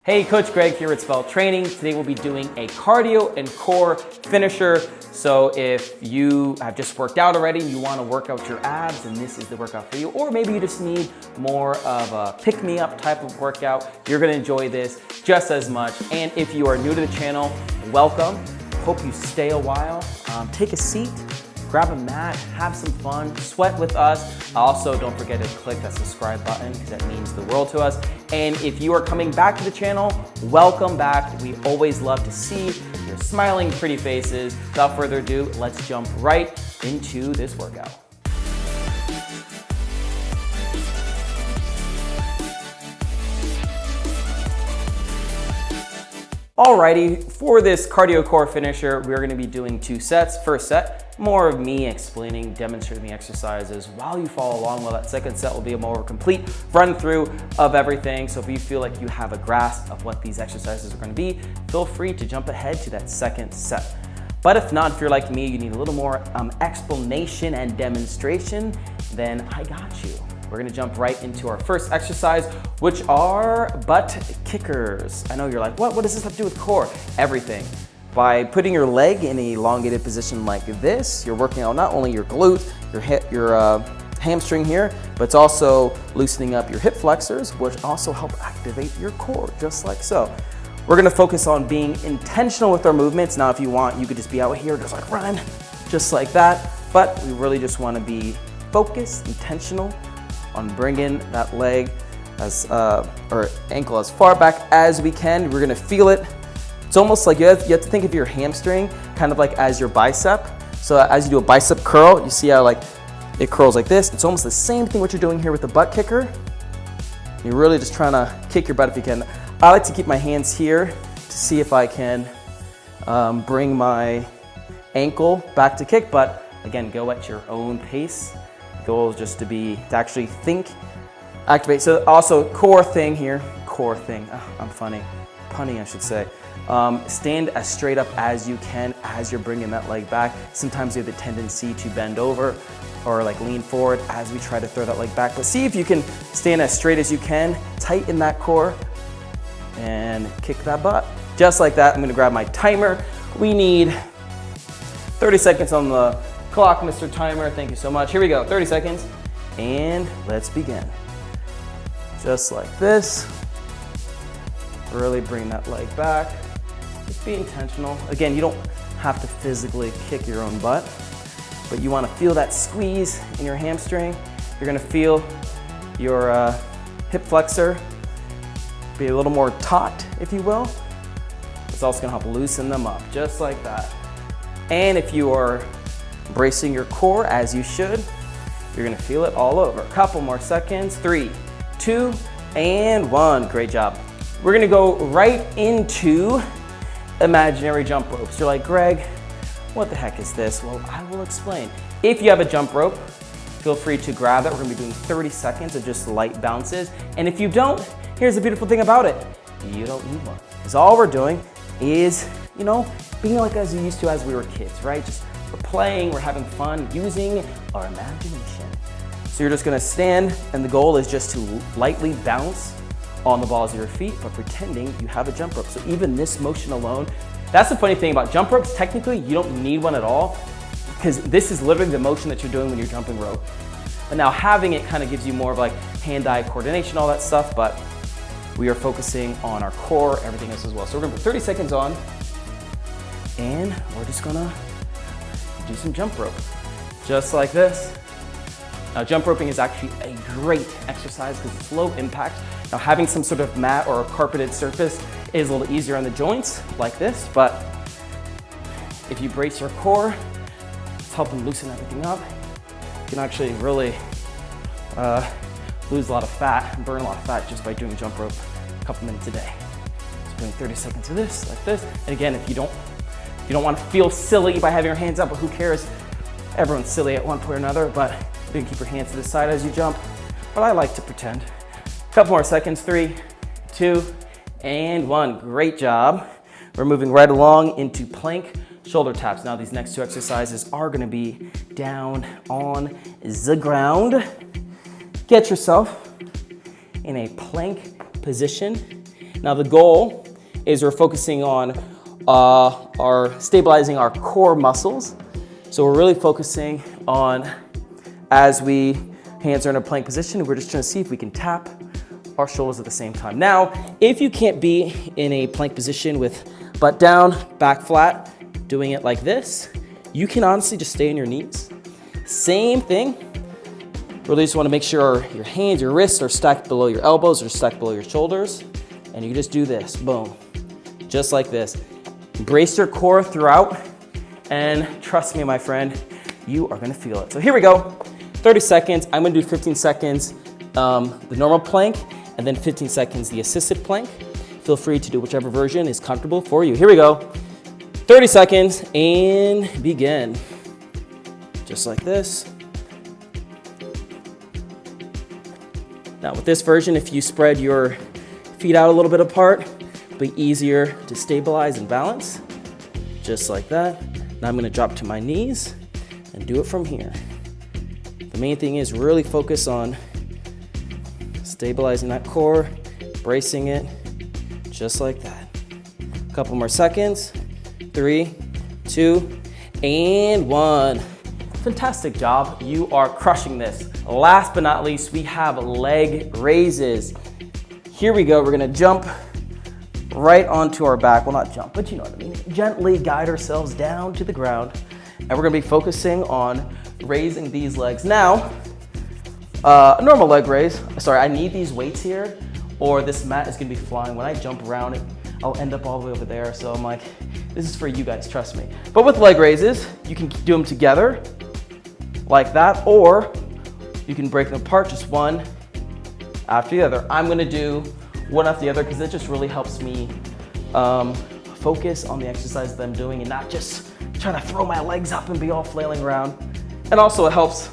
Hey, Coach Greg here at Svelte Training. Today we'll be doing a cardio and core finisher. So if you have just worked out already and you want to work out your abs, then this is the workout for you. Or maybe you just need more of a pick-me-up type of workout. You're going to enjoy this just as much. And if you are new to the channel, welcome. Hope you stay a while. Take a seat. Grab a mat, have some fun, sweat with us. Also, don't forget to click that subscribe button because that means the world to us. And if you are coming back to the channel, welcome back. We always love to see your smiling, pretty faces. Without further ado, let's jump right into this workout. Alrighty, for this cardio core finisher, we're gonna be doing 2 sets. First set, more of me explaining, demonstrating the exercises while you follow along, while that second set will be a more complete run through of everything. So if you feel like you have a grasp of what these exercises are gonna be, feel free to jump ahead to that second set. But if not, if you're like me, you need a little more explanation and demonstration, then I got you. We're gonna jump right into our first exercise, which are butt kickers. I know you're like, what does this have to do with core? Everything. By putting your leg in an elongated position like this, you're working out not only your glute, your hip, your hamstring here, but it's also loosening up your hip flexors, which also help activate your core, just like so. We're gonna focus on being intentional with our movements. Now, if you want, you could just be out here, just like run, just like that. But we really just wanna be focused, intentional, on bringing that leg or ankle as far back as we can. We're gonna feel it. It's almost like you have to think of your hamstring kind of like as your bicep. So as you do a bicep curl, you see how like it curls like this. It's almost the same thing what you're doing here with the butt kicker. You're really just trying to kick your butt if you can. I like to keep my hands here to see if I can bring my ankle back to kick, but again, go at your own pace. The goal is just to actually think, activate. So also core thing here, I'm funny, punny I should say. Stand as straight up as you can as you're bringing that leg back. Sometimes you have the tendency to bend over or like lean forward as we try to throw that leg back. But see if you can stand as straight as you can, tighten that core and kick that butt. Just like that, I'm gonna grab my timer. We need 30 seconds on the clock, Mr. Timer, thank you so much. Here we go, 30 seconds, and let's begin. Just like this. Really bring that leg back. Just be intentional. Again, you don't have to physically kick your own butt, but you wanna feel that squeeze in your hamstring. You're gonna feel your hip flexor be a little more taut, if you will. It's also gonna help loosen them up, just like that. And if you are bracing your core as you should, you're gonna feel it all over. A couple more seconds, 3, 2, and 1. Great job. We're gonna go right into imaginary jump ropes. You're like, Greg, what the heck is this? Well, I will explain. If you have a jump rope, feel free to grab it. We're gonna be doing 30 seconds of just light bounces. And if you don't, here's the beautiful thing about it. You don't need one. Because all we're doing is, being like as we used to as we were kids, right? Just we're playing, we're having fun, using our imagination. So you're just gonna stand, and the goal is just to lightly bounce on the balls of your feet, but pretending you have a jump rope. So even this motion alone, that's the funny thing about jump ropes. Technically, you don't need one at all, because this is literally the motion that you're doing when you're jumping rope. But now having it kind of gives you more of like hand-eye coordination, all that stuff, but we are focusing on our core, everything else as well. So we're gonna put 30 seconds on, and we're just gonna do some jump rope, just like this. Now, jump roping is actually a great exercise because it's low impact. Now, having some sort of mat or a carpeted surface is a little easier on the joints, like this, but if you brace your core, it's helping loosen everything up. You can actually really lose a lot of fat and burn a lot of fat just by doing jump rope a couple minutes a day. So doing 30 seconds of this, like this. And again, if you don't want to feel silly by having your hands up, but who cares? Everyone's silly at one point or another, but you can keep your hands to the side as you jump. But I like to pretend. A couple more seconds, 3, 2, and 1. Great job. We're moving right along into plank shoulder taps. Now these next 2 exercises are gonna be down on the ground. Get yourself in a plank position Now the goal is we're focusing on stabilizing our core muscles. So we're really focusing on, as hands are in a plank position, we're just trying to see if we can tap our shoulders at the same time. Now, if you can't be in a plank position with butt down, back flat, doing it like this, you can honestly just stay on your knees. Same thing. Really just want to make sure your hands, your wrists are stacked below your elbows or stacked below your shoulders. And you just do this, boom, just like this. Embrace your core throughout, and trust me, my friend, you are gonna feel it. So here we go, 30 seconds. I'm gonna do 15 seconds the normal plank, and then 15 seconds the assisted plank. Feel free to do whichever version is comfortable for you. Here we go, 30 seconds, and begin. Just like this. Now with this version, if you spread your feet out a little bit apart, it'll be easier to stabilize and balance. Just like that. Now I'm gonna drop to my knees and do it from here. The main thing is really focus on stabilizing that core, bracing it, just like that. A couple more seconds. 3, 2, and 1. Fantastic job, you are crushing this. Last but not least, we have leg raises. Here we go, we're gonna jump right onto our back. Well, not jump, but you know what I mean. Gently guide ourselves down to the ground, and we're gonna be focusing on raising these legs. Now, a normal leg raise, sorry, I need these weights here, or this mat is gonna be flying. When I jump around it, I'll end up all the way over there, so I'm like, this is for you guys, trust me. But with leg raises, you can do them together, like that, or you can break them apart, just one after the other. I'm gonna do one after the other because it just really helps me focus on the exercise that I'm doing and not just trying to throw my legs up and be all flailing around. And also it helps,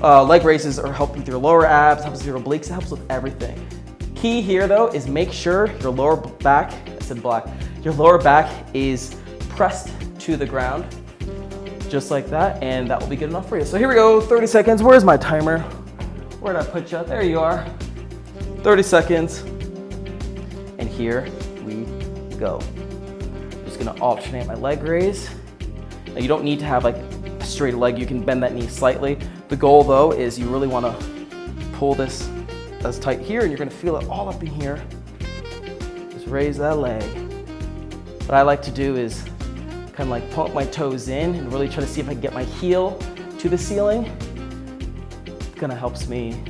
leg raises are helping with your lower abs, helps with your obliques, it helps with everything. Key here though is make sure your lower back, your lower back is pressed to the ground, just like that, and that will be good enough for you. So here we go, 30 seconds. Where's my timer? Where did I put you? There you are. 30 seconds. And here we go. Just gonna alternate my leg raise. Now you don't need to have like a straight leg. You can bend that knee slightly. The goal though is you really wanna pull this as tight here, and you're gonna feel it all up in here. Just raise that leg. What I like to do is kind of like pump my toes in and really try to see if I can get my heel to the ceiling. It kind of helps me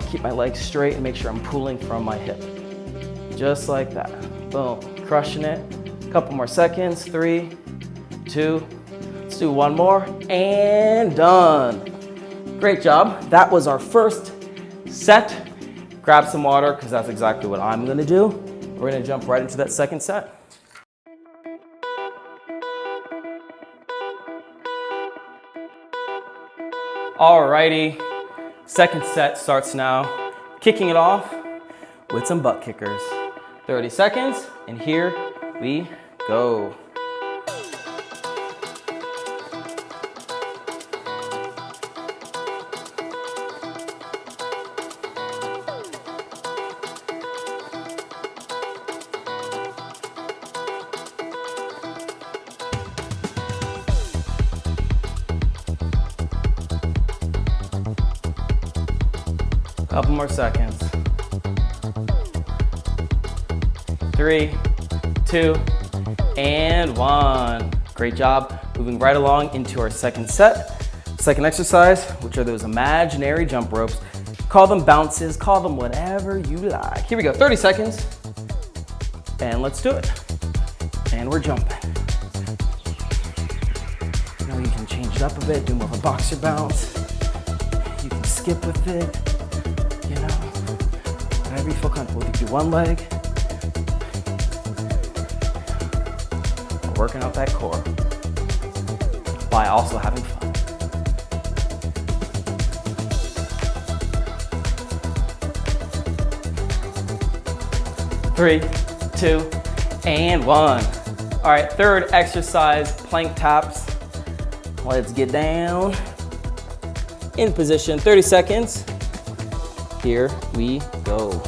keep my legs straight and make sure I'm pulling from my hip. Just like that. Boom, crushing it. A couple more seconds, 3, 2, let's do one more, and done. Great job. That was our first set. Grab some water, because that's exactly what I'm gonna do. We're gonna jump right into that second set. Alrighty, second set starts now. Kicking it off with some butt kickers. 30 seconds, and here we go. Couple more seconds. 3, 2, and 1. Great job. Moving right along into our second set. Second exercise, which are those imaginary jump ropes. Call them bounces, call them whatever you like. Here we go, 30 seconds. And let's do it. And we're jumping. Now you can change it up a bit, do more of a boxer bounce. You can skip with it. You know, whatever you feel comfortable. You can do one leg. Working out that core by also having fun. Three, 2, and 1. All right, third exercise, plank taps. Let's get down in position, 30 seconds. Here we go.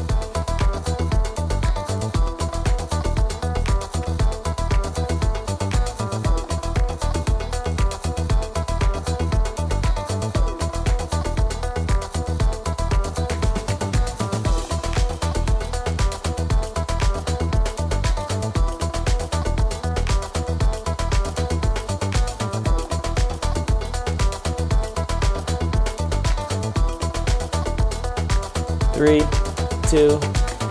3, 2,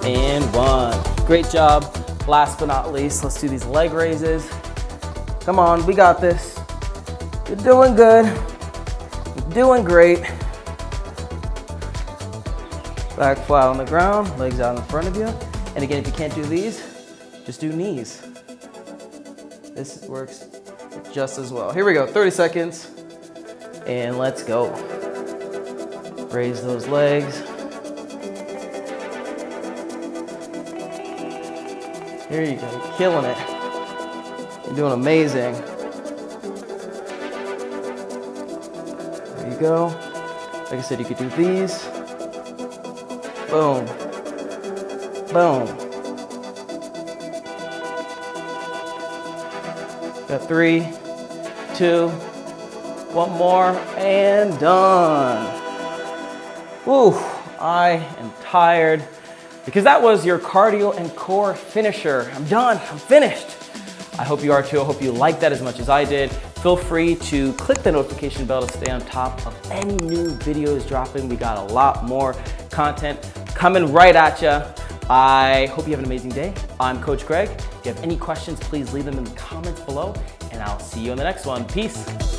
and 1. Great job. Last but not least, let's do these leg raises. Come on, we got this. You're doing good. You're doing great. Back flat on the ground, legs out in front of you. And again, if you can't do these, just do knees. This works just as well. Here we go, 30 seconds. And let's go. Raise those legs. Here you go, you're killing it. You're doing amazing. There you go. Like I said, you could do these. Boom. Boom. Got 3, 2, one more, and done. Woo, I am tired because that was your cardio and core finisher. I'm done, I'm finished. I hope you are too. I hope you liked that as much as I did. Feel free to click the notification bell to stay on top of any new videos dropping. We got a lot more content coming right at you. I hope you have an amazing day. I'm Coach Greg. If you have any questions, please leave them in the comments below, and I'll see you in the next one. Peace.